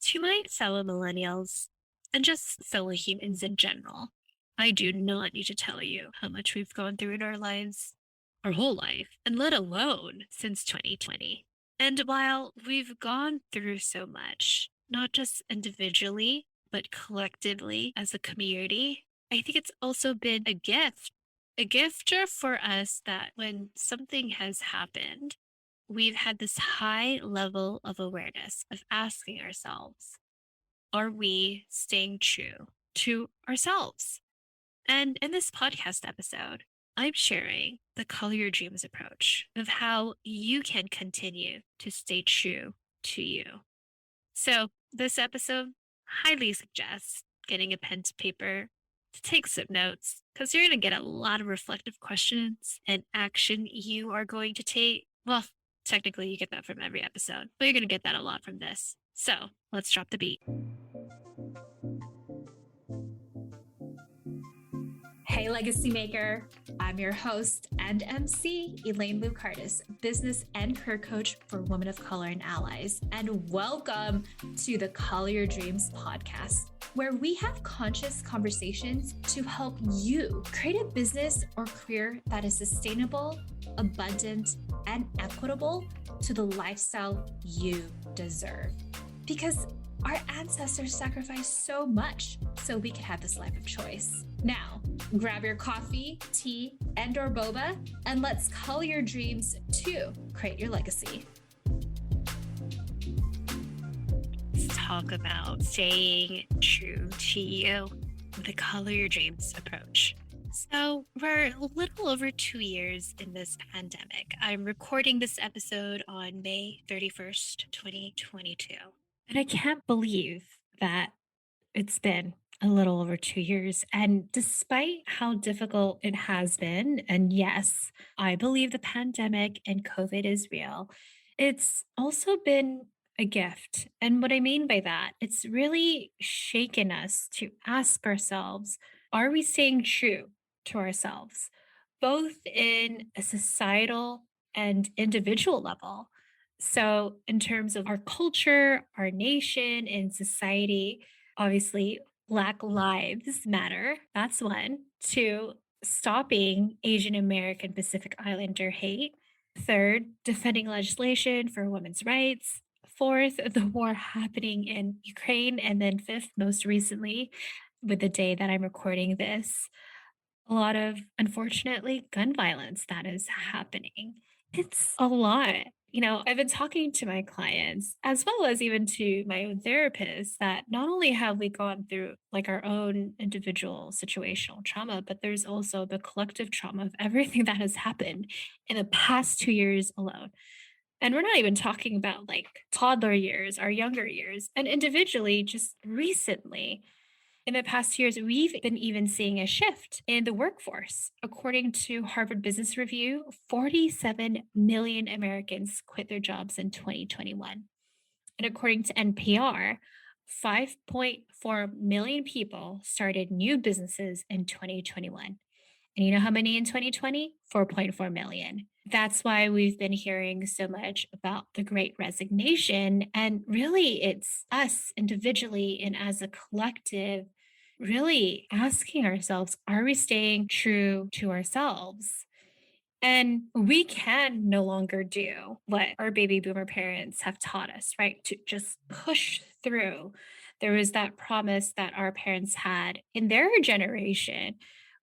To my fellow millennials, and just fellow humans in general, I do not need to tell you how much we've gone through in our lives, our whole life, and let alone since 2020. And while we've gone through so much, not just individually, but collectively as a community, I think it's also been a gift for us that when something has happened, we've had this high level of awareness of asking ourselves, are we staying true to ourselves? And in this podcast episode, I'm sharing the Color Your Dreams approach of how you can continue to stay true to you. So, this episode highly suggests getting a pen to paper to take some notes because you're going to get a lot of reflective questions and action you are going to take. Well, technically, you get that from every episode, but you're going to get that a lot from this. So, let's drop the beat. Hey, Legacy Maker. I'm your host and MC, Elaine Lucardis, business and career coach for women of color and allies. And welcome to the Color Your Dreams podcast, where we have conscious conversations to help you create a business or career that is sustainable, abundant, and equitable to the lifestyle you deserve. Because our ancestors sacrificed so much so we could have this life of choice. Now, grab your coffee, tea, and/or boba, and let's color your dreams to create your legacy. Let's talk about staying true to you, the Color Your Dreams approach. So, we're a little over 2 years in this pandemic. I'm recording this episode on May 31st, 2022. And I can't believe that it's been a little over 2 years. And despite how difficult it has been, and yes, I believe the pandemic and COVID is real, it's also been a gift. And what I mean by that, it's really shaken us to ask ourselves, are we staying true to ourselves, both in a societal and individual level? So, in terms of our culture, our nation, and society, obviously, Black Lives Matter. That's one. Two, stopping Asian American Pacific Islander hate. Third, defending legislation for women's rights. Fourth, the war happening in Ukraine. And then fifth, most recently, with the day that I'm recording this, a lot of, unfortunately, gun violence that is happening. It's a lot. I've been talking to my clients as well as even to my own therapist that not only have we gone through like our own individual situational trauma, but there's also the collective trauma of everything that has happened in the past 2 years alone. And we're not even talking about like toddler years, our younger years, and individually, just recently in the past years, we've been even seeing a shift in the workforce. According to Harvard Business Review, 47 million Americans quit their jobs in 2021. And according to NPR, 5.4 million people started new businesses in 2021. And you know how many in 2020? 4.4 million. That's why we've been hearing so much about the great resignation. And really, it's us individually and as a collective really asking ourselves, are we staying true to ourselves? And we can no longer do what our baby boomer parents have taught us, right? To just push through. There was that promise that our parents had in their generation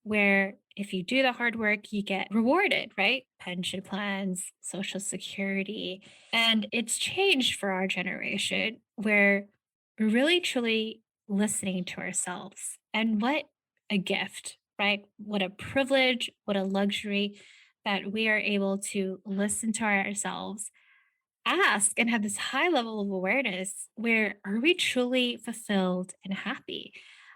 where if you do the hard work, you get rewarded, right? Pension plans, social security. And it's changed for our generation where we're really truly listening to ourselves. And what a gift, right? What a privilege, what a luxury that we are able to listen to ourselves, ask, and have this high level of awareness where are we truly fulfilled and happy?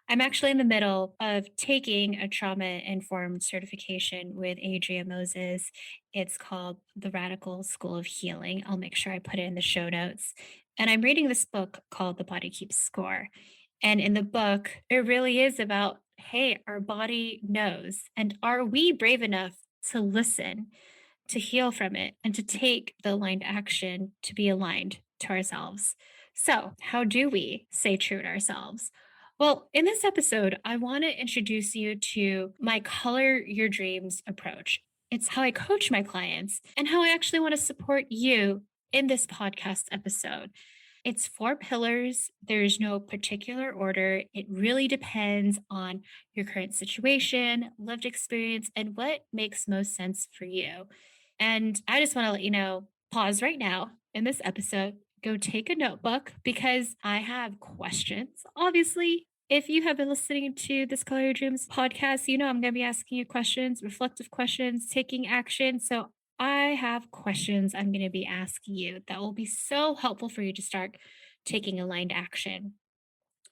I'm actually in the middle of taking a trauma informed certification with Adria Moses. It's called The Radical School of Healing. I'll make sure I put it in the show notes. And I'm reading this book called The Body Keeps Score. And in the book, it really is about hey, our body knows. And are we brave enough to listen, to heal from it, and to take the aligned action to be aligned to ourselves? So, how do we stay true to ourselves? Well, in this episode, I want to introduce you to my color your dreams approach. It's how I coach my clients and how I actually want to support you in this podcast episode. It's four pillars. There's no particular order. It really depends on your current situation, lived experience, and what makes most sense for you. And I just want to let you know, pause right now in this episode, go take a notebook because I have questions. Obviously, if you have been listening to this Color Your Dreams podcast, you know I'm going to be asking you questions, reflective questions, taking action. So I have questions I'm going to be asking you that will be so helpful for you to start taking aligned action.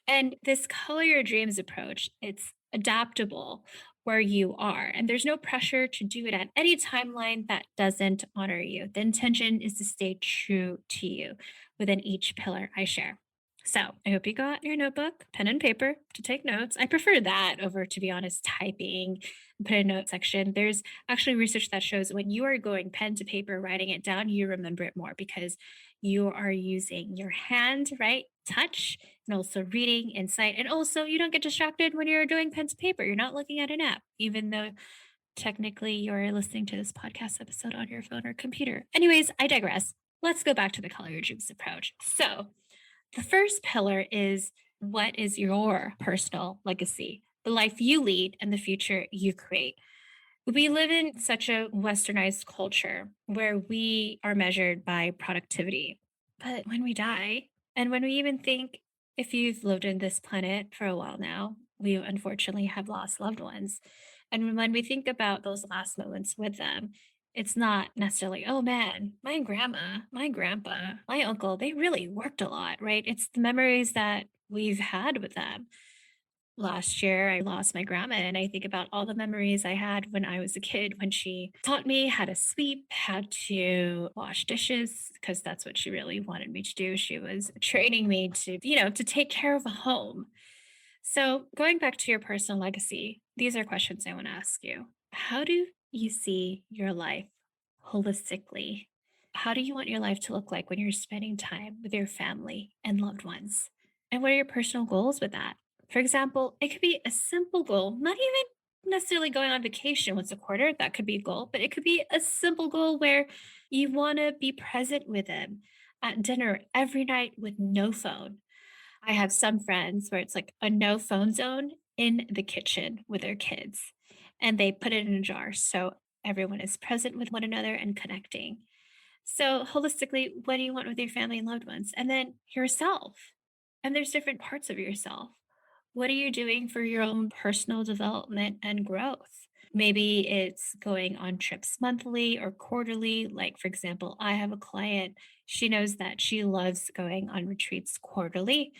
And this color your dreams approach, it's adaptable where you are. And there's no pressure to do it at any timeline that doesn't honor you. The intention is to stay true to you within each pillar I share. So I hope you got your notebook, pen and paper to take notes. I prefer that over, to be honest, typing and put a note section. There's actually research that shows when you are going pen to paper, writing it down, you remember it more because you are using your hand, right? Touch and also reading, insight. And also, you don't get distracted when you're doing pen to paper. You're not looking at an app, even though technically you're listening to this podcast episode on your phone or computer. Anyways, I digress. Let's go back to the color your dreams approach. So, the first pillar is what is your personal legacy, the life you lead, and the future you create. We live in such a westernized culture where we are measured by productivity. But when we die, and when we even think if you've lived in this planet for a while now, we unfortunately have lost loved ones. And when we think about those last moments with them, it's not necessarily, oh man, my grandma, my grandpa, my uncle, they really worked a lot, right? It's the memories that we've had with them. Last year, I lost my grandma, and I think about all the memories I had when I was a kid when she taught me how to sweep, how to wash dishes, because that's what she really wanted me to do. She was training me to, to take care of a home. So, going back to your personal legacy, these are questions I want to ask you. How do you see your life holistically? How do you want your life to look like when you're spending time with your family and loved ones? And what are your personal goals with that? For example, it could be a simple goal, not even necessarily going on vacation once a quarter. That could be a goal, but it could be a simple goal where you want to be present with them at dinner every night with no phone. I have some friends where it's like a no phone zone in the kitchen with their kids, and they put it in a jar so everyone is present with one another and connecting. So, holistically, what do you want with your family and loved ones? And then yourself. And there's different parts of yourself. What are you doing for your own personal development and growth? Maybe it's going on trips monthly or quarterly. Like, for example, I have a client, she knows that she loves going on retreats quarterly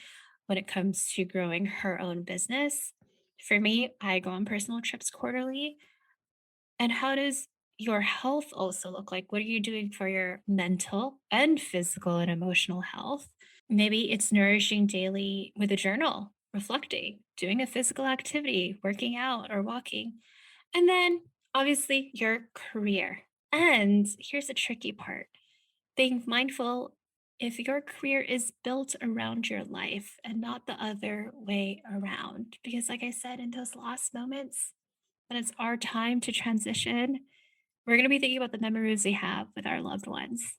when it comes to growing her own business. For me, I go on personal trips quarterly. And how does your health also look like? What are you doing for your mental and physical and emotional health? Maybe it's nourishing daily with a journal, reflecting, doing a physical activity, working out or walking. And then obviously your career. And here's the tricky part, being mindful if your career is built around your life and not the other way around. Because, like I said, in those last moments, when it's our time to transition, we're going to be thinking about the memories we have with our loved ones.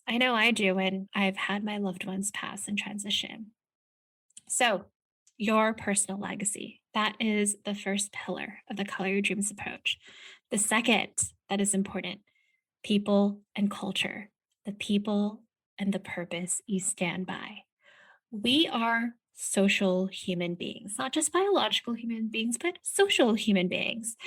I know I do when I've had my loved ones pass and transition. So, your personal legacy. That is the first pillar of the Color Your Dreams approach. The second that is important, people and culture, the people and the purpose you stand by. We are social human beings, not just biological human beings, but social human beings.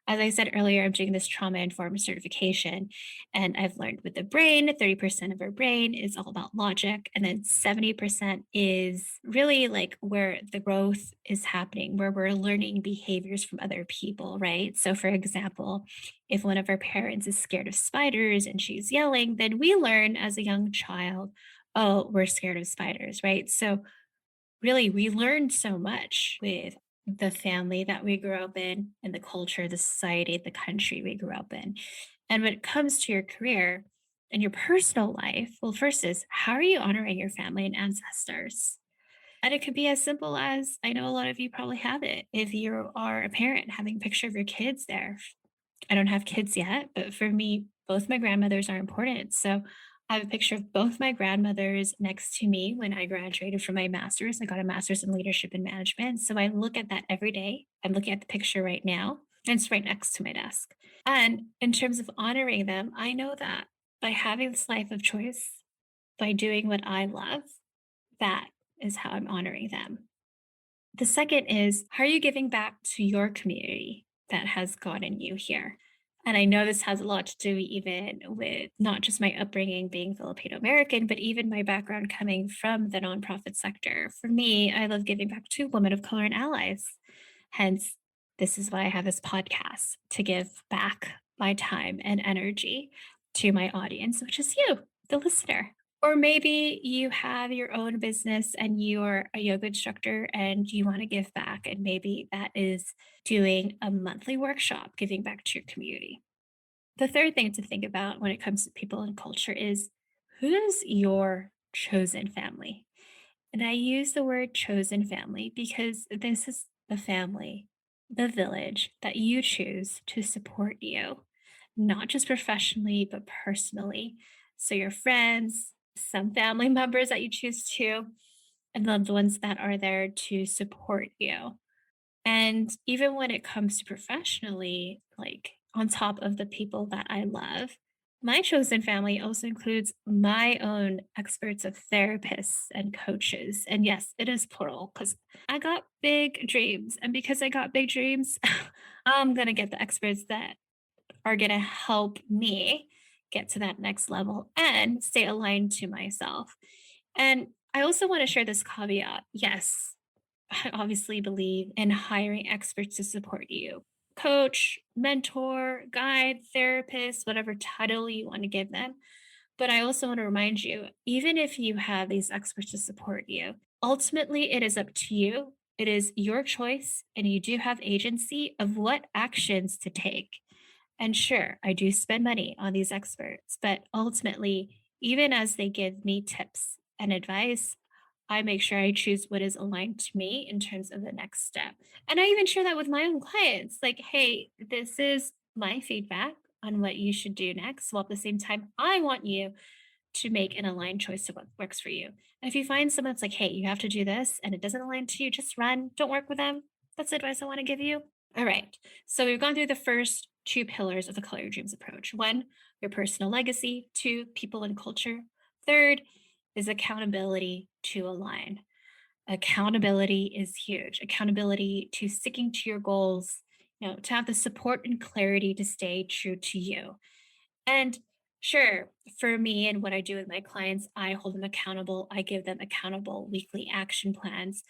As I said earlier, I'm doing this trauma informed certification, and I've learned with the brain, 30% of our brain is all about logic, and then 70% is really like where the growth is happening, where we're learning behaviors from other people, right? So, for example, if one of our parents is scared of spiders and she's yelling, then we learn as a young child, oh, we're scared of spiders, right? So, really, we learned so much with the family that we grew up in and the culture, the society, the country we grew up in. And when it comes to your career, In your personal life, well, first is how are you honoring your family and ancestors? And it could be as simple as I know a lot of you probably have it. If you are a parent, having a picture of your kids there. I don't have kids yet, but for me, both my grandmothers are important. So I have a picture of both my grandmothers next to me when I graduated from my master's. I got a master's in leadership and management. So I look at that every day. I'm looking at the picture right now, and it's right next to my desk. And in terms of honoring them, I know that by having this life of choice, by doing what I love, that is how I'm honoring them. The second is, how are you giving back to your community that has gotten you here? And I know this has a lot to do even with not just my upbringing being Filipino American, but even my background coming from the nonprofit sector. For me, I love giving back to women of color and allies. Hence, this is why I have this podcast to give back my time and energy to my audience, which is you, the listener. Or maybe you have your own business and you're a yoga instructor and you want to give back. And maybe that is doing a monthly workshop, giving back to your community. The third thing to think about when it comes to people and culture is who's your chosen family? And I use the word chosen family because this is the family, the village that you choose to support you, not just professionally, but personally. So your friends, some family members that you choose to, and loved ones that are there to support you. And even when it comes to professionally, like on top of the people that I love, my chosen family also includes my own experts of therapists and coaches. And yes, it is plural because I got big dreams. And because I got big dreams, I'm going to get the experts that are going to help me get to that next level and stay aligned to myself. And I also want to share this caveat. Yes, I obviously believe in hiring experts to support you. Coach, mentor, guide, therapist, whatever title you want to give them. But I also want to remind you, even if you have these experts to support you, ultimately it is up to you. It is your choice, and you do have agency of what actions to take. And sure, I do spend money on these experts, but ultimately, even as they give me tips and advice, I make sure I choose what is aligned to me in terms of the next step. And I even share that with my own clients like, hey, this is my feedback on what you should do next. While at the same time, I want you to make an aligned choice to what works for you. And if you find someone that's like, hey, you have to do this and it doesn't align to you, just run, don't work with them. That's the advice I want to give you. All right. So we've gone through the first two pillars of the Color Your Dreams approach. One, your personal legacy. Two, people and culture. Third is accountability to align. Accountability is huge. Accountability to sticking to your goals, to have the support and clarity to stay true to you. And sure, for me and what I do with my clients, I hold them accountable. I give them accountable weekly action plans.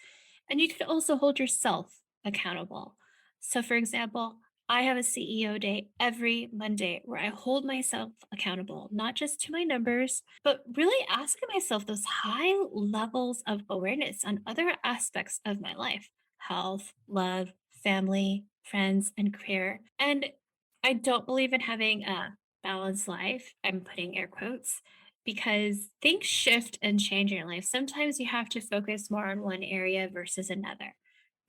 And you could also hold yourself accountable. So, for example, I have a CEO day every Monday where I hold myself accountable, not just to my numbers, but really asking myself those high levels of awareness on other aspects of my life: health, love, family, friends, and career. And I don't believe in having a balanced life. I'm putting air quotes because things shift and change in your life. Sometimes you have to focus more on one area versus another,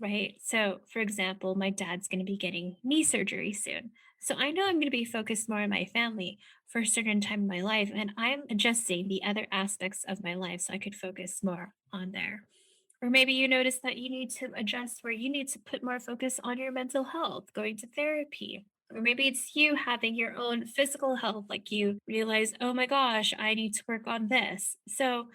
right? So, for example, my dad's going to be getting knee surgery soon. So, I know I'm going to be focused more on my family for a certain time in my life, and I'm adjusting the other aspects of my life so I could focus more on there. Or maybe you notice that you need to adjust where you need to put more focus on your mental health, going to therapy. Or maybe it's you having your own physical health, like you realize, oh my gosh, I need to work on this. So,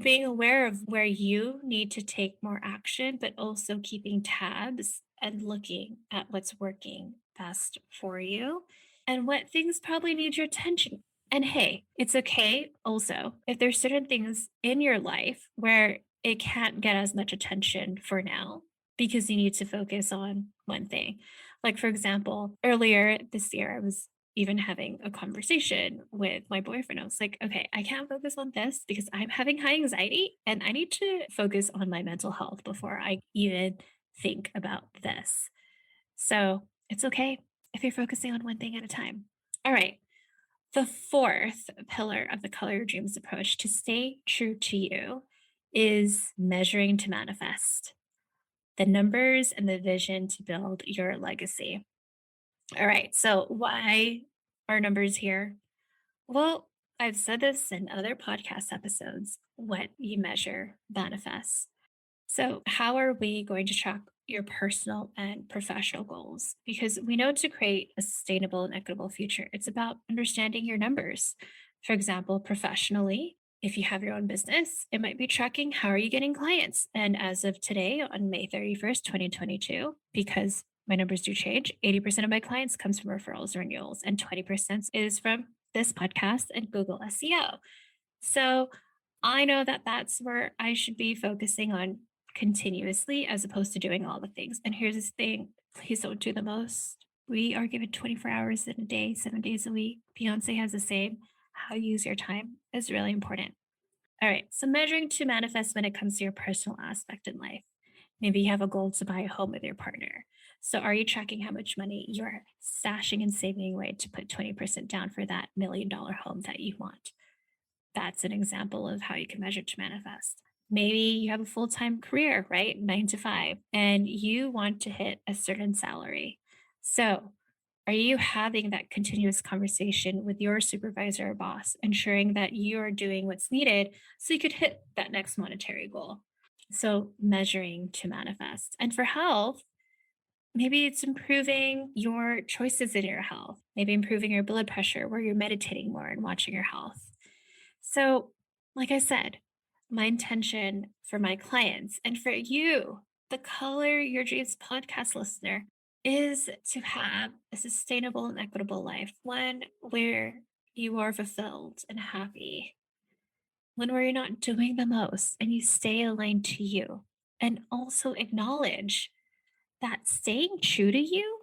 being aware of where you need to take more action, but also keeping tabs and looking at what's working best for you and what things probably need your attention. And hey, it's okay also if there's certain things in your life where it can't get as much attention for now because you need to focus on one thing. Like, for example, earlier this year, I was even having a conversation with my boyfriend. I was like, okay, I can't focus on this because I'm having high anxiety and I need to focus on my mental health before I even think about this. So it's okay if you're focusing on one thing at a time. All right. The fourth pillar of the Color Your Dreams approach to stay true to you is measuring to manifest the numbers and the vision to build your legacy. All right, so why are numbers here? Well, I've said this in other podcast episodes. What you measure manifests. So, how are we going to track your personal and professional goals? Because we know to create a sustainable and equitable future, it's about understanding your numbers. For example, professionally, if you have your own business, it might be tracking how are you getting clients. And as of today, on May 31st, 2022, because my numbers do change, 80% of my clients comes from referrals or renewals, and 20% is from this podcast and Google SEO. So I know that that's where I should be focusing on continuously as opposed to doing all the things. And here's this thing, please don't do the most. We are given 24 hours in a day, 7 days a week. Beyonce has the same. How you use your time is really important. All right. So, measuring to manifest when it comes to your personal aspect in life. Maybe you have a goal to buy a home with your partner. So, are you tracking how much money you're stashing and saving away to put 20% down for that $1 million home that you want? That's an example of how you can measure to manifest. Maybe you have a full time career, right? 9 to 5, and you want to hit a certain salary. So, are you having that continuous conversation with your supervisor or boss, ensuring that you are doing what's needed so you could hit that next monetary goal? So, measuring to manifest. And for health, maybe it's improving your choices in your health, maybe improving your blood pressure where you're meditating more and watching your health. So, like I said, my intention for my clients and for you, the Color Your Dreams podcast listener, is to have a sustainable and equitable life, one where you are fulfilled and happy, one where you're not doing the most and you stay aligned to you. And also acknowledge that staying true to you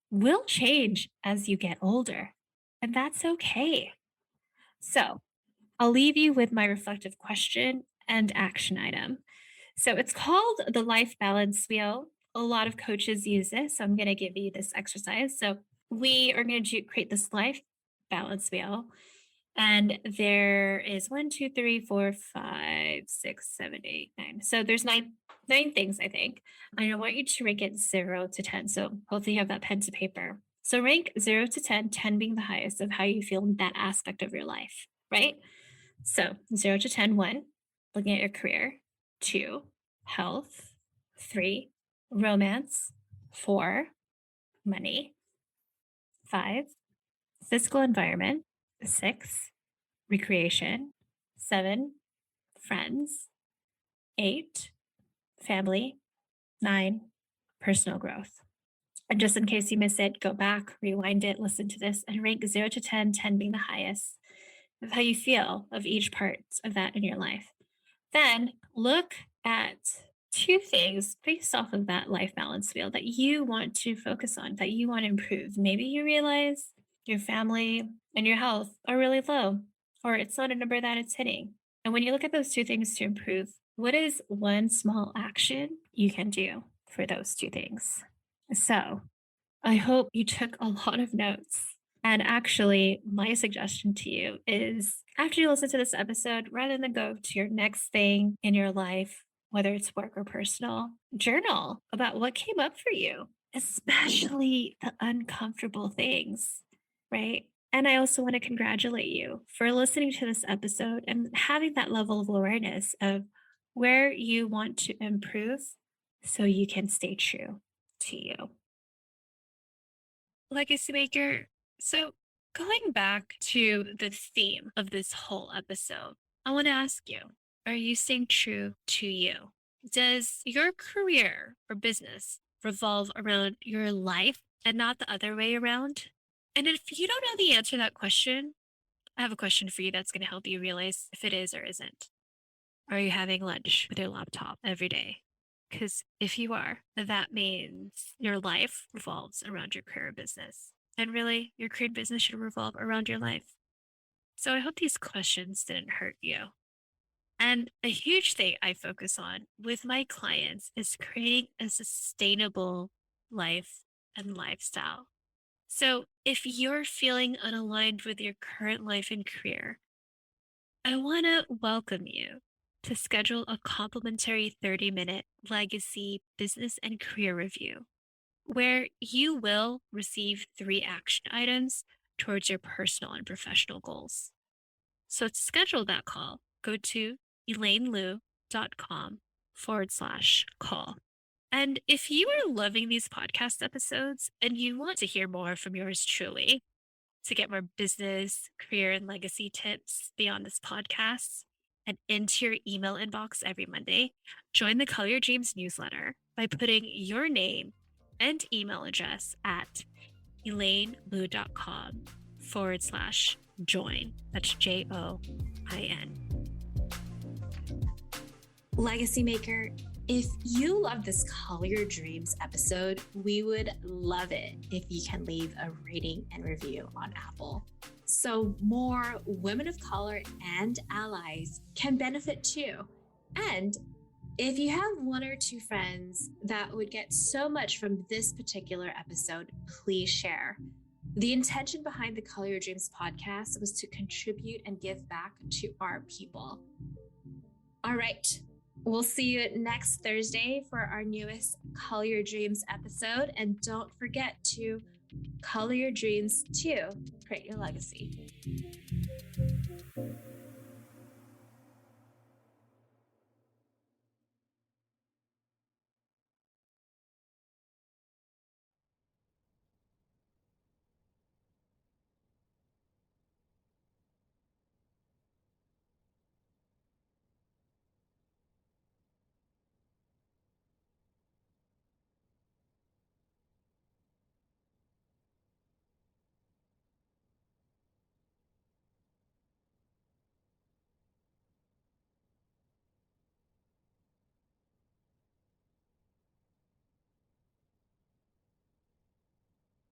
will change as you get older. And that's okay. So, I'll leave you with my reflective question and action item. So it's called the life balance wheel. A lot of coaches use this. So I'm going to give you this exercise. So we are going to create this life balance wheel. And there is 1, 2, 3, 4, 5, 6, 7, 8, 9. So there's nine things, I think. And I want you to rank it 0 to 10. So hopefully you have that pen to paper. So rank 0 to 10, 10 being the highest of how you feel in that aspect of your life, right? So 0 to 10, 1, looking at your career, 2, health, 3, romance, 4, money, 5, physical environment, 6, recreation, 7, friends, 8, family, 9, personal growth. And just in case you miss it, go back, rewind it, listen to this, and rank 0 to 10, 10 being the highest of how you feel of each part of that in your life. Then look at two things based off of that life balance wheel that you want to focus on, that you want to improve. Maybe you realize your family and your health are really low, or it's not a number that it's hitting. And when you look at those two things to improve, what is one small action you can do for those two things? So I hope you took a lot of notes. And actually, my suggestion to you is after you listen to this episode, rather than go to your next thing in your life, whether it's work or personal, journal about what came up for you, especially the uncomfortable things, right? And I also want to congratulate you for listening to this episode and having that level of awareness of where you want to improve so you can stay true to you. Legacy Maker. So, going back to the theme of this whole episode, I want to ask you, are you staying true to you? Does your career or business revolve around your life and not the other way around? And if you don't know the answer to that question, I have a question for you that's going to help you realize if it is or isn't. Are you having lunch with your laptop every day? Because if you are, that means your life revolves around your career or business. And really, your career and business should revolve around your life. So I hope these questions didn't hurt you. And a huge thing I focus on with my clients is creating a sustainable life and lifestyle. So, if you're feeling unaligned with your current life and career, I want to welcome you to schedule a complimentary 30-minute legacy business and career review where you will receive 3 action items towards your personal and professional goals. So, to schedule that call, go to elainelu.com/call. And if you are loving these podcast episodes and you want to hear more from yours truly, to get more business, career, and legacy tips beyond this podcast and into your email inbox every Monday, join the Color Your Dreams newsletter by putting your name and email address at elainelu.com/join. That's JOIN. Legacy Maker, if you love this Color Your Dreams episode, we would love it if you can leave a rating and review on Apple, so more women of color and allies can benefit too. And if you have 1 or 2 friends that would get so much from this particular episode, please share. The intention behind the Color Your Dreams podcast was to contribute and give back to our people. All right. We'll see you next Thursday for our newest Color Your Dreams episode. And don't forget to color your dreams to create your legacy.